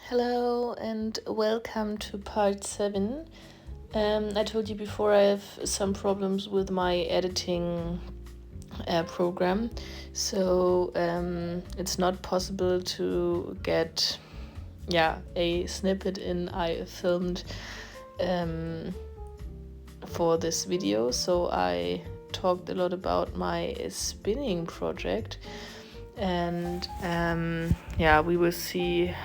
Hello and welcome to part 7. I told you before I have some problems with my editing program, so it's not possible to get a snippet in I filmed for this video. So I talked a lot about my spinning project, and we will see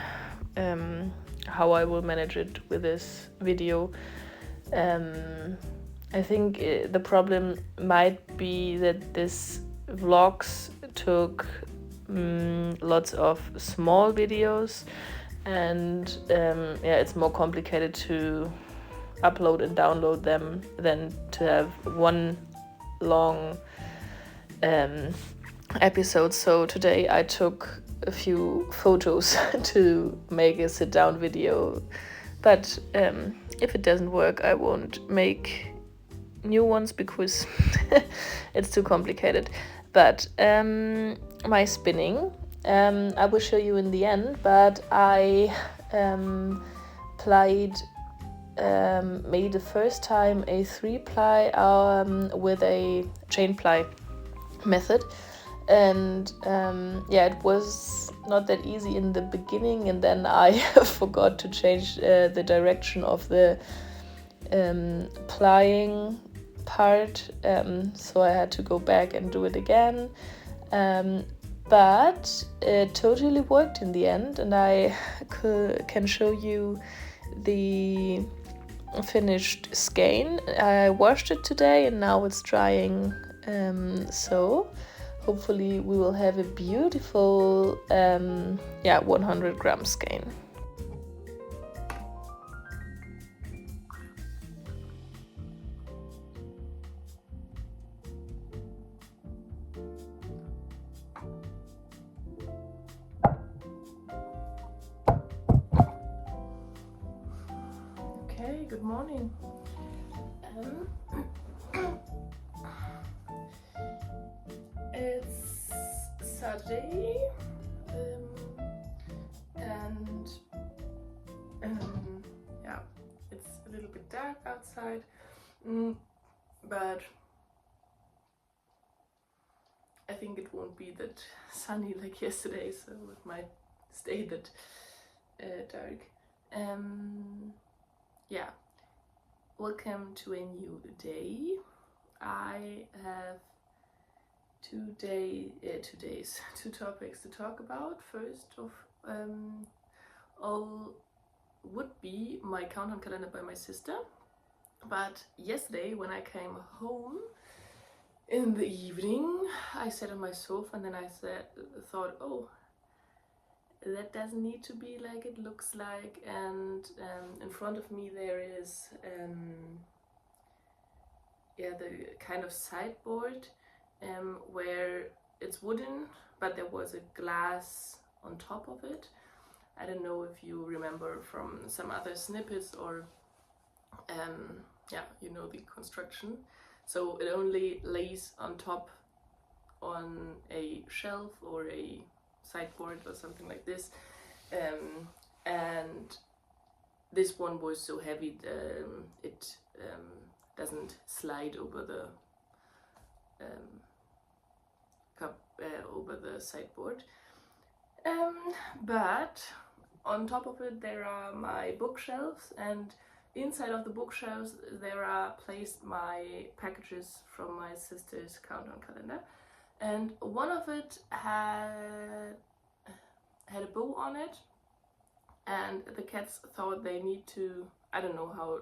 how I will manage it with this video. I think the problem might be that this vlogs took lots of small videos, and it's more complicated to upload and download them than to have one long episode. So today I took a few photos to make a sit-down video, but if it doesn't work, I won't make new ones because it's too complicated. But my spinning, I will show you in the end, but I made the first time a 3-ply with a chain ply method. And it was not that easy in the beginning, and then I forgot to change the direction of the plying part, so I had to go back and do it again, but it totally worked in the end, and I can show you the finished skein. I washed it today and now it's drying, so hopefully we will have a beautiful 100-gram skein. Okay, good morning. It's Saturday, and it's a little bit dark outside, but I think it won't be that sunny like yesterday, so it might stay that dark. Welcome to a new day. I have two topics to talk about. First of all would be my countdown calendar by my sister, but yesterday when I came home in the evening, I sat on my sofa and then I thought, oh, that doesn't need to be like it looks like, and in front of me there is the kind of sideboard where it's wooden, but there was a glass on top of it. I don't know if you remember from some other snippets, or you know the construction. So it only lays on top on a shelf or a sideboard or something like this, and this one was so heavy it doesn't slide over the over the sideboard, but on top of it there are my bookshelves, and inside of the bookshelves there are placed my packages from my sister's countdown calendar, and one of it had a bow on it, and the cats thought they need to, I don't know how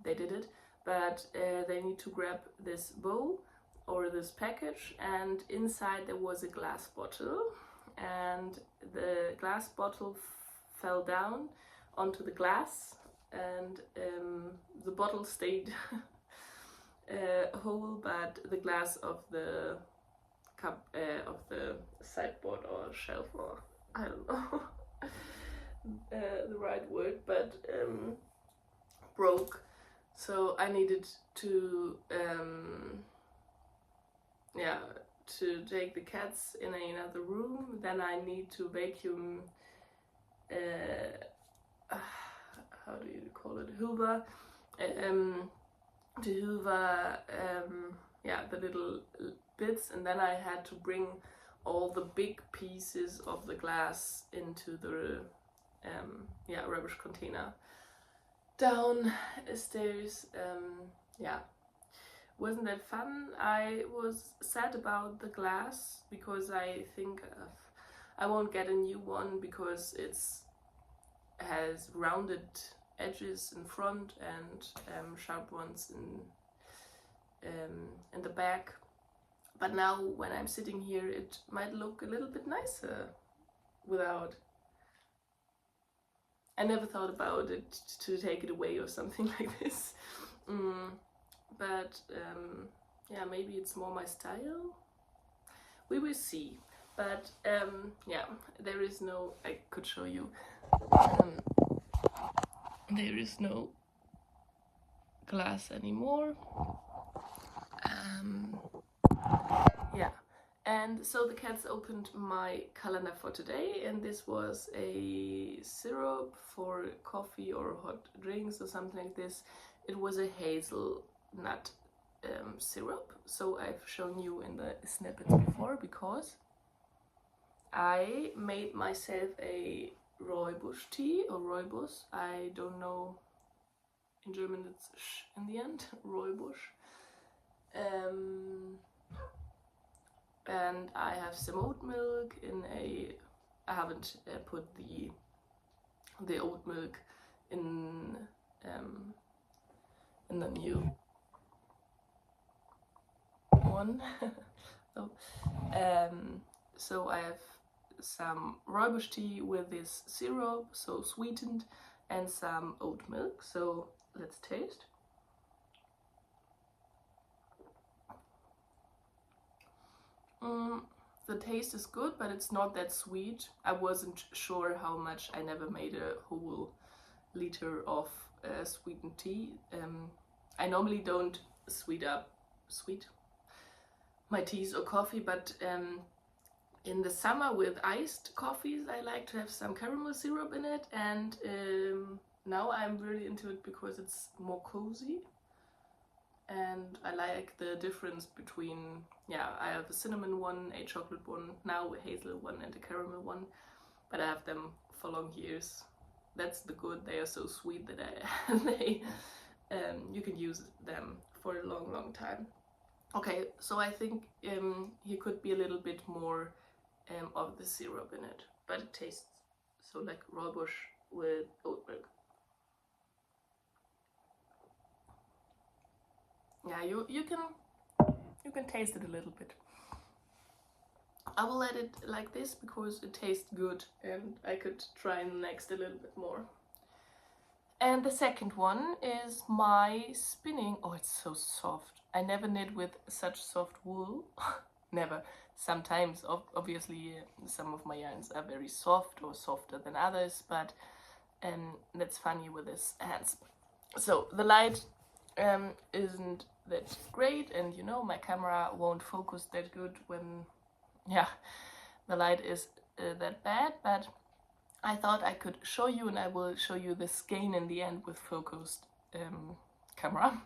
they did it, but they need to grab this bow or this package, and inside there was a glass bottle, and the glass bottle fell down onto the glass, and the bottle stayed whole, but the glass of the cup of the sideboard or shelf, or I don't know the right word, but broke. So I needed to take the cats in another room. Then I need to vacuum hoover to hoover yeah, the little bits, and then I had to bring all the big pieces of the glass into the yeah, rubbish container downstairs. Yeah, wasn't that fun? I was sad about the glass because I think I won't get a new one because it's has rounded edges in front and sharp ones in the back. But now when I'm sitting here, it might look a little bit nicer without. I never thought about it to take it away or something like this. But yeah, maybe it's more my style. We will see. But yeah, there is no, I could show you. There is no glass anymore. Yeah, and so the cats opened my calendar for today, and this was a syrup for coffee or hot drinks or something like this. It was a hazelnut syrup, so I've shown you in the snippets before because I made myself a Rooibos tea or Rooibos. I don't know. In German it's sh in the end, Rooibos. And I have some oat milk in a. I haven't put the oat milk in the new one. So, so I have some Rooibos tea with this syrup, so sweetened, and some oat milk. So let's taste. The taste is good, but it's not that sweet. I wasn't sure how much. I never made a whole liter of sweetened tea. I normally don't sweet my teas or coffee, but in the summer with iced coffees I like to have some caramel syrup in it, and now I'm really into it because it's more cozy. And I like the difference between, yeah, I have a cinnamon one, a chocolate one, now a hazel one and a caramel one, but I have them for long years. That's the good, they are so sweet that you can use them for a long time. Okay, so I think here could be a little bit more of the syrup in it, but it tastes so like Rooibos with oat milk. Yeah, you can taste it a little bit. I will let it like this because it tastes good and I could try next a little bit more. And the second one is my spinning. Oh, it's so soft. I never knit with such soft wool. Never. Sometimes, obviously, some of my yarns are very soft or softer than others, but that's funny with this hands. So the light isn't that great, and you know my camera won't focus that good when, yeah, the light is that bad, but I thought I could show you, and I will show you the skein in the end with focused camera.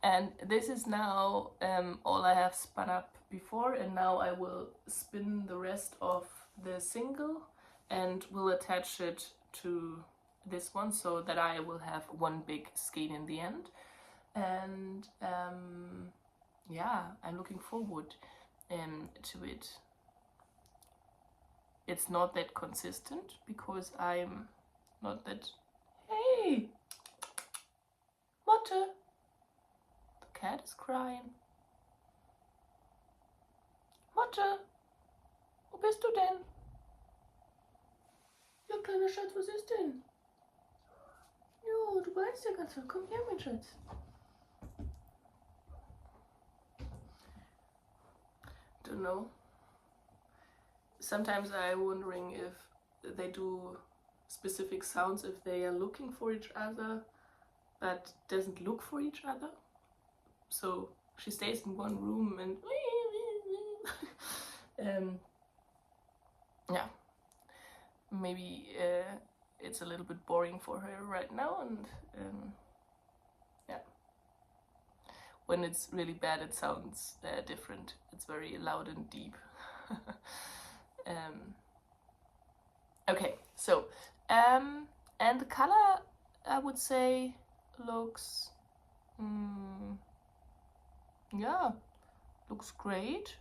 And this is now all I have spun up before, and now I will spin the rest of the single and will attach it to this one so that I will have one big skein in the end. And yeah, I'm looking forward to it. It's not that consistent because I'm not that. Hey, Motte! The cat is crying. Motte, wo bist du denn? Ja, kleiner Schatz, was ist denn? Jo, du weißt ja ganz, komm her, mein Schatz. Don't know. Sometimes I'm wondering if they do specific sounds if they are looking for each other, but doesn't look for each other. So she stays in one room and yeah, maybe it's a little bit boring for her right now, and when it's really bad it sounds different. It's very loud and deep. Okay, so and the color, I would say, looks yeah, looks great.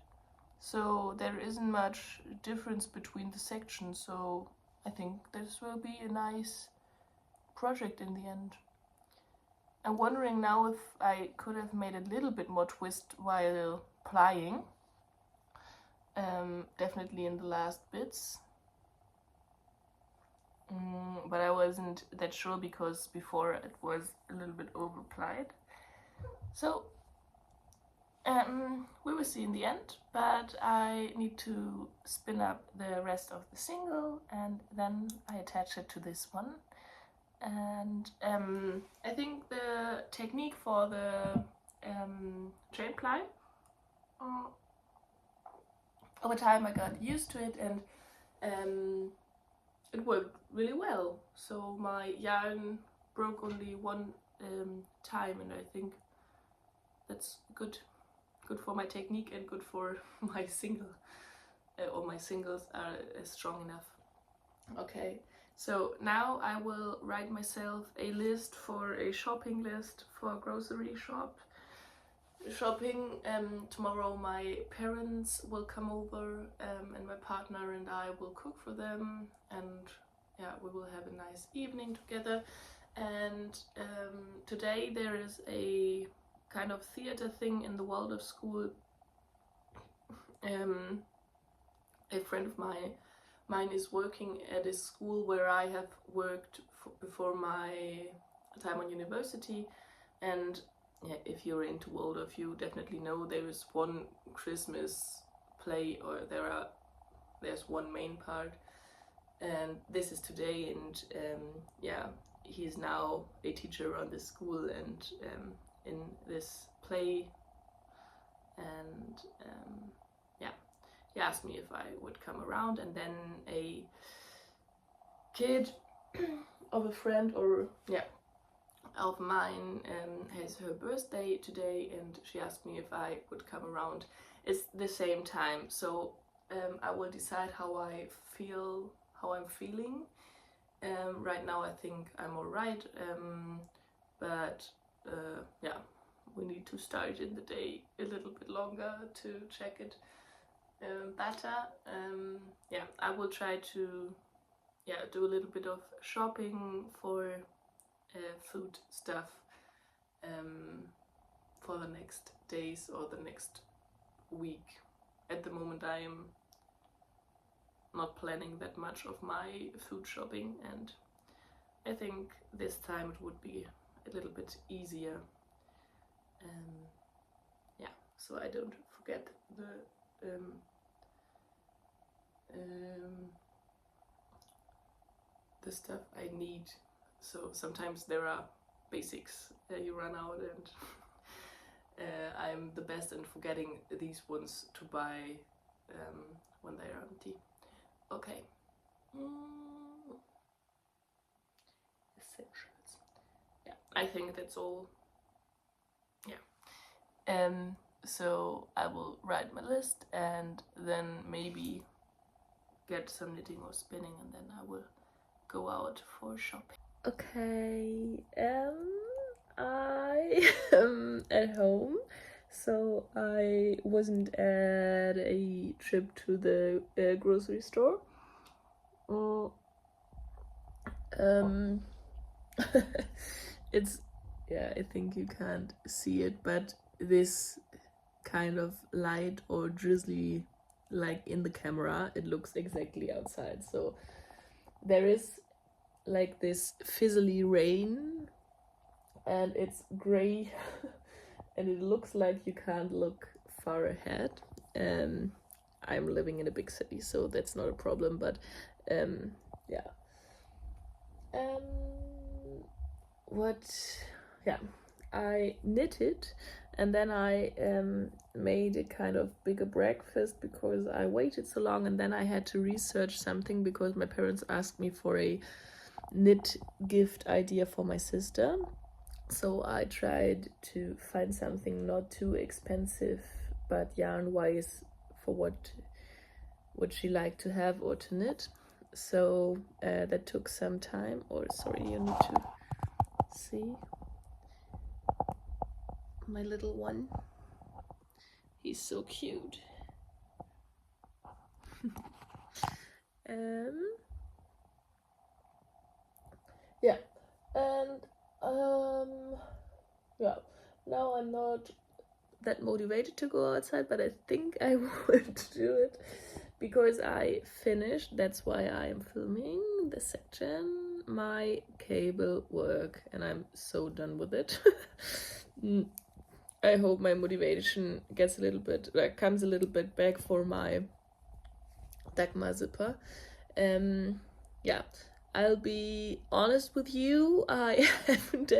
So there isn't much difference between the sections, so I think this will be a nice project in the end. I'm wondering now if I could have made a little bit more twist while plying. Definitely in the last bits. But I wasn't that sure because before it was a little bit overplied. So we will see in the end, but I need to spin up the rest of the single and then I attach it to this one. And I think the technique for the chain ply, over time I got used to it, and it worked really well. So my yarn broke only one time, and I think that's good for my technique and good for my single, or my singles are strong enough. Okay, so now I will write myself a list for a shopping list for a grocery shopping. Tomorrow my parents will come over, and my partner and I will cook for them, and yeah, we will have a nice evening together. And today there is a kind of theater thing in the Waldorf school. A friend of mine is working at a school where I have worked before my time on university, and yeah, if you're into Waldorf, you definitely know there is one Christmas play, or there's one main part, and this is today. And yeah, he's now a teacher on this school and in this play, and yeah, he asked me if I would come around, and then a kid of a friend, or yeah, of mine has her birthday today, and she asked me if I would come around. It's the same time, so I will decide how I'm feeling. Right now I think I'm alright, but yeah, we need to start in the day a little bit longer to check it better. Yeah, I will try to do a little bit of shopping for food stuff for the next days or the next week. At the moment I am not planning that much of my food shopping, and I think this time it would be a little bit easier. Yeah, so I don't forget the stuff I need. So sometimes there are basics you run out, and I'm the best in forgetting these ones to buy when they are empty. Okay. Essentials. Yeah, I think that's all. Yeah. So I will write my list and then maybe get some knitting or spinning, and then I will go out for shopping. Okay, I am at home, so I wasn't at a trip to the grocery store. It's, yeah, I think you can't see it, but this kind of light or drizzly, like in the camera, it looks exactly outside. So there is like this fizzly rain, and it's gray and it looks like you can't look far ahead. I'm living in a big city, so that's not a problem, but yeah. I knitted, and then I made a kind of bigger breakfast because I waited so long, and then I had to research something because my parents asked me for a knit gift idea for my sister. So I tried to find something not too expensive but yarn wise for what she liked to have or to knit. So that took some time. Or sorry, you need to see my little one. He's so cute. Yeah, and yeah, now I'm not that motivated to go outside, but I think I would do it because I finished, that's why I am filming the section, my cable work, and I'm so done with it. I hope my motivation gets a little bit, comes a little bit back for my Dagmar zipper. Yeah, I'll be honest with you, I haven't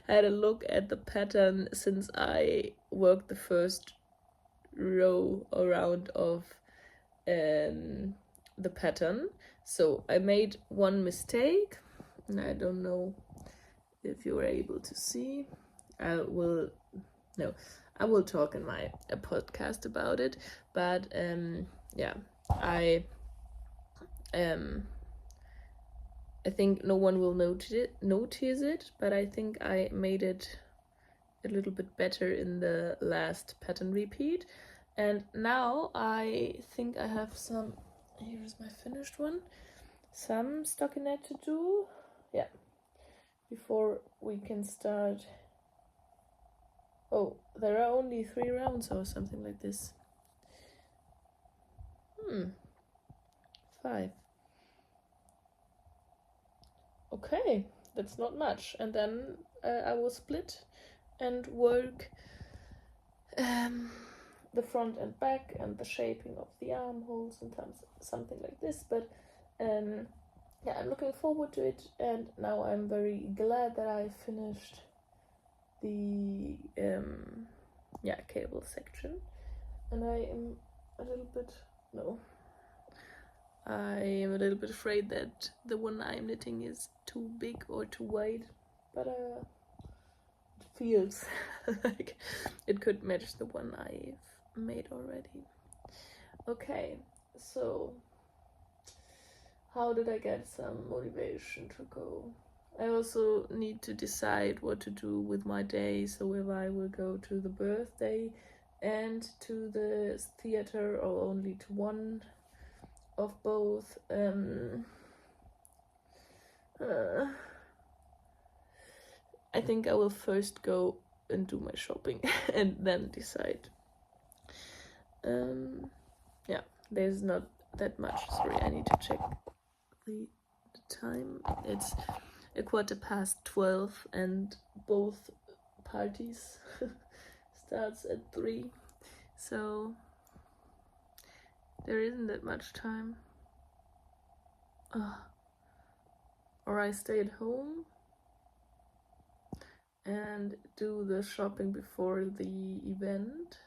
had a look at the pattern since I worked the first row around of the pattern. So I made one mistake, and I don't know if you were able to see. I will talk in my podcast about it, but yeah, I think no one will notice it, but I think I made it a little bit better in the last pattern repeat. And now I think I have some, here's my finished one, some stockinette to do, yeah, before we can start. Oh, there are only 3 rounds or something like this. 5. Okay, that's not much. And then I will split and work the front and back and the shaping of the armholes and something like this. But yeah, I'm looking forward to it, and now I'm very glad that I finished the cable section. And I am a little bit afraid that the one I'm knitting is too big or too wide, but it feels like it could match the one I've made already. Okay, so how did I get some motivation to go? I also need to decide what to do with my day, so if I will go to the birthday and to the theater or only to one of both. I think I will first go and do my shopping and then decide. Yeah, there's not that much. Sorry, I need to check the time. It's 12:15 and both parties starts at 3, so there isn't that much time. Or I stay at home and do the shopping before the event.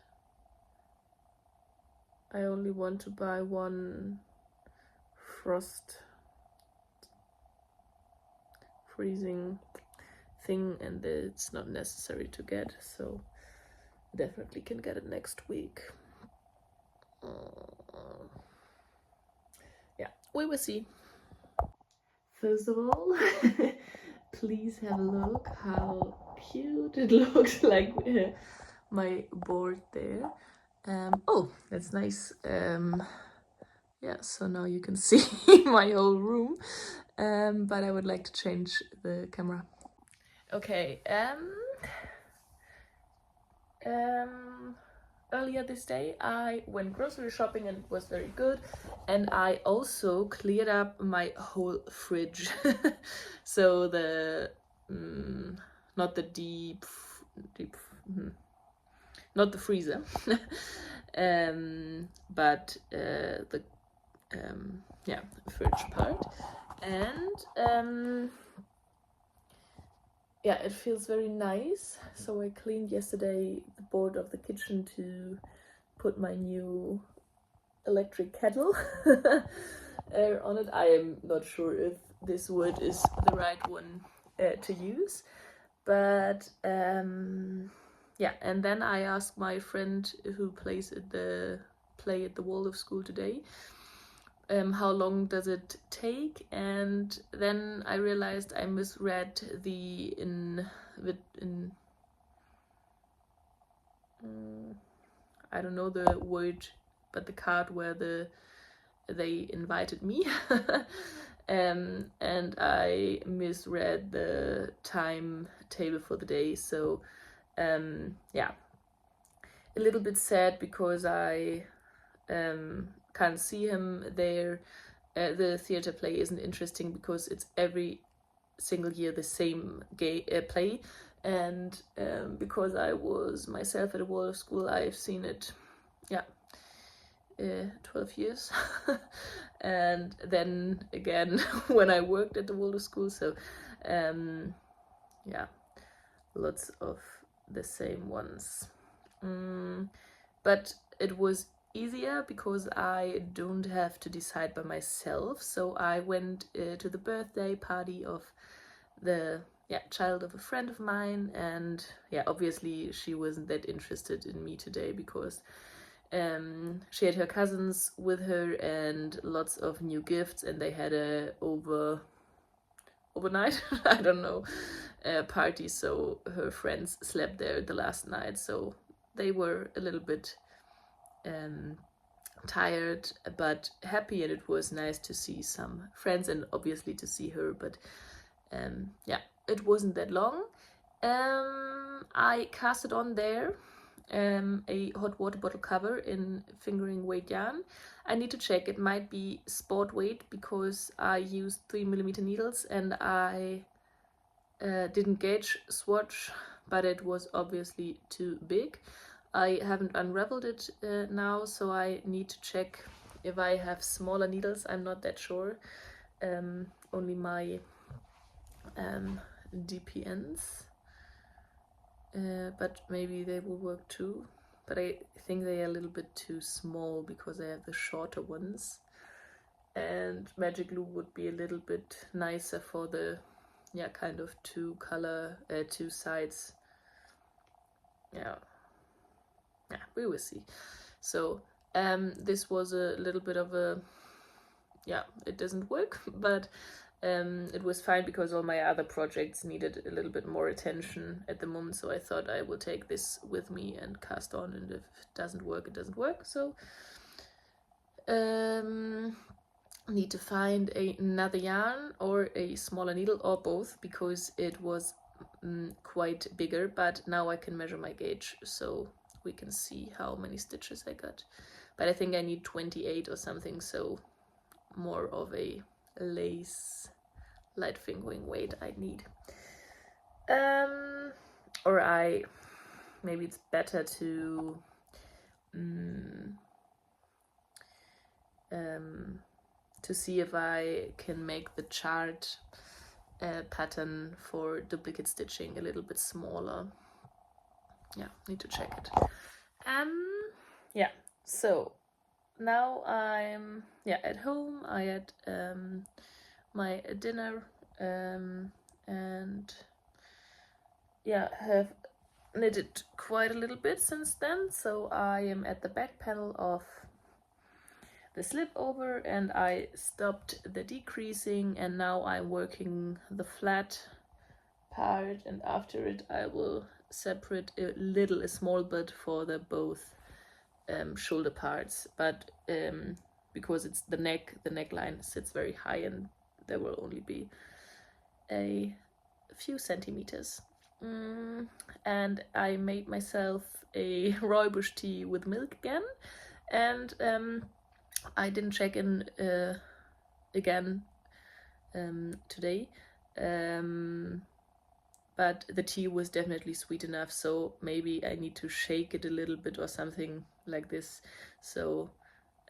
I only want to buy one freezing thing, and it's not necessary to get, so I definitely can get it next week. Yeah, we will see. First of all, please have a look how cute it looks, like my board there. Oh, that's nice. Yeah, so now you can see my whole room, but I would like to change the camera. Okay, earlier this day I went grocery shopping and it was very good, and I also cleared up my whole fridge. So the not the not the freezer, but the fridge part, and yeah, it feels very nice. So I cleaned yesterday the board of the kitchen to put my new electric kettle on it. I am not sure if this wood is the right one to use, But yeah, and then I asked my friend who plays at the Waldorf school today, how long does it take, and then I realized I misread the I don't know the word, but the card where they invited me. And I misread the timetable for the day, so yeah, a little bit sad because I can't see him there. The theater play isn't interesting because it's every single year the same play, and because I was myself at a Waldorf school, I've seen it, yeah, 12 years. And then again when I worked at the Waldorf school, so yeah, lots of the same ones. But it was easier because I don't have to decide by myself. So I went to the birthday party of the child of a friend of mine, and yeah, obviously she wasn't that interested in me today because she had her cousins with her and lots of new gifts, and they had a overnight I don't know, party, so her friends slept there the last night, so they were a little bit tired but happy, and it was nice to see some friends and obviously to see her. But yeah, it wasn't that long. I casted on there a hot water bottle cover in fingering weight yarn. I need to check, it might be sport weight because I used 3mm needles and I didn't gauge swatch, but it was obviously too big. I haven't unraveled it now, so I need to check if I have smaller needles. I'm not that sure. Only my DPNs, but maybe they will work too. But I think they are a little bit too small because I have the shorter ones, and magic glue would be a little bit nicer for the kind of two sides. Yeah, we will see. So this was a little bit of a it doesn't work, but it was fine because all my other projects needed a little bit more attention at the moment, so I thought I will take this with me and cast on, and if it doesn't work, it doesn't work. So need to find another yarn or a smaller needle or both, because it was quite bigger, but now I can measure my gauge so we can see how many stitches I got. But I think I need 28 or something, so more of a lace light fingering weight I need. Or maybe it's better to see if I can make the chart pattern for duplicate stitching a little bit smaller. Yeah, need to check it. Yeah, so now I'm at home. I had my dinner and have knitted quite a little bit since then. So I am at the back panel of the slip over, and I stopped the decreasing, and now I'm working the flat part, and after it I will separate a small bit for the both shoulder parts, but because it's the neckline sits very high, and there will only be a few centimeters. And I made myself a rooibos tea with milk again, and I didn't check in again today, but the tea was definitely sweet enough, so maybe I need to shake it a little bit or something like this. So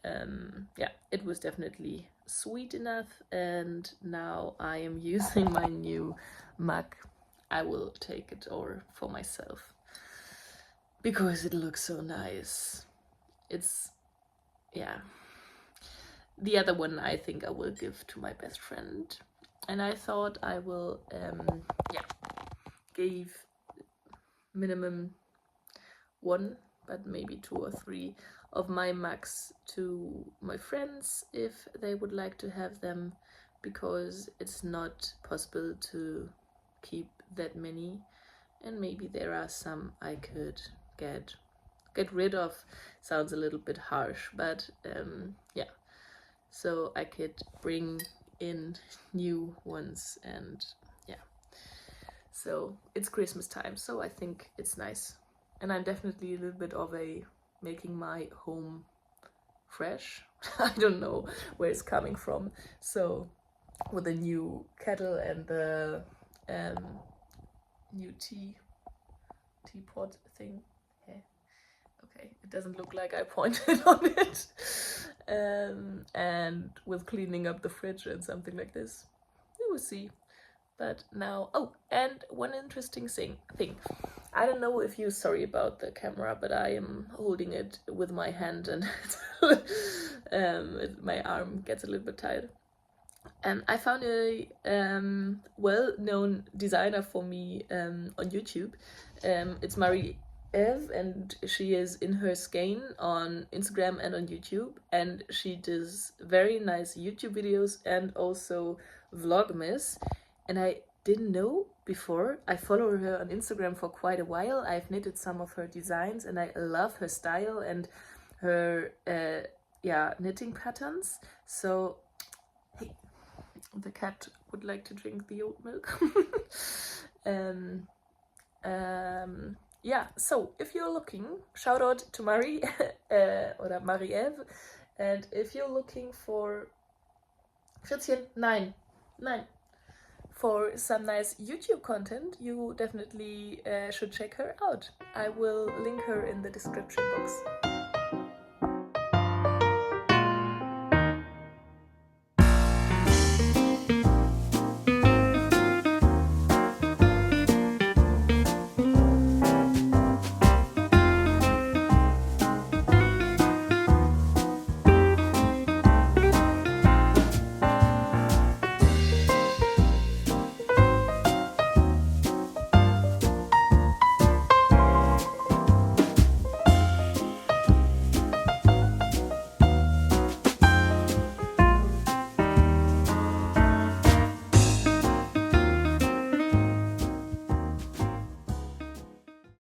it was definitely sweet enough, and now I am using my new mug. I will take it over for myself because it looks so nice. It's the other one I think I will give to my best friend, and I thought I will gave minimum 1, but maybe 2 or 3 of my mugs to my friends if they would like to have them, because it's not possible to keep that many, and maybe there are some I could get rid of. Sounds a little bit harsh, but yeah, so I could bring in new ones. And yeah, so it's Christmas time, so I think it's nice. And I'm definitely a little bit of a making my home fresh. I don't know where it's coming from. So with the new kettle and the new teapot thing. Yeah. Okay, it doesn't look like I pointed on it. And with cleaning up the fridge and something like this, we will see. But now, oh, and one interesting thing. I don't know if you're sorry about the camera, but I am holding it with my hand, and my arm gets a little bit tired. I found a well-known designer for me on YouTube. It's Marie Eve, and she is in her skein on Instagram and on YouTube, and she does very nice YouTube videos and also Vlogmas. And I didn't know before. I follow her on Instagram for quite a while. I've knitted some of her designs, and I love her style and her knitting patterns. So hey, the cat would like to drink the oat milk. Yeah, so if you're looking, shout out to Marie or Marie-Eve, and if you're looking for for some nice YouTube content, you definitely should check her out. I will link her in the description box.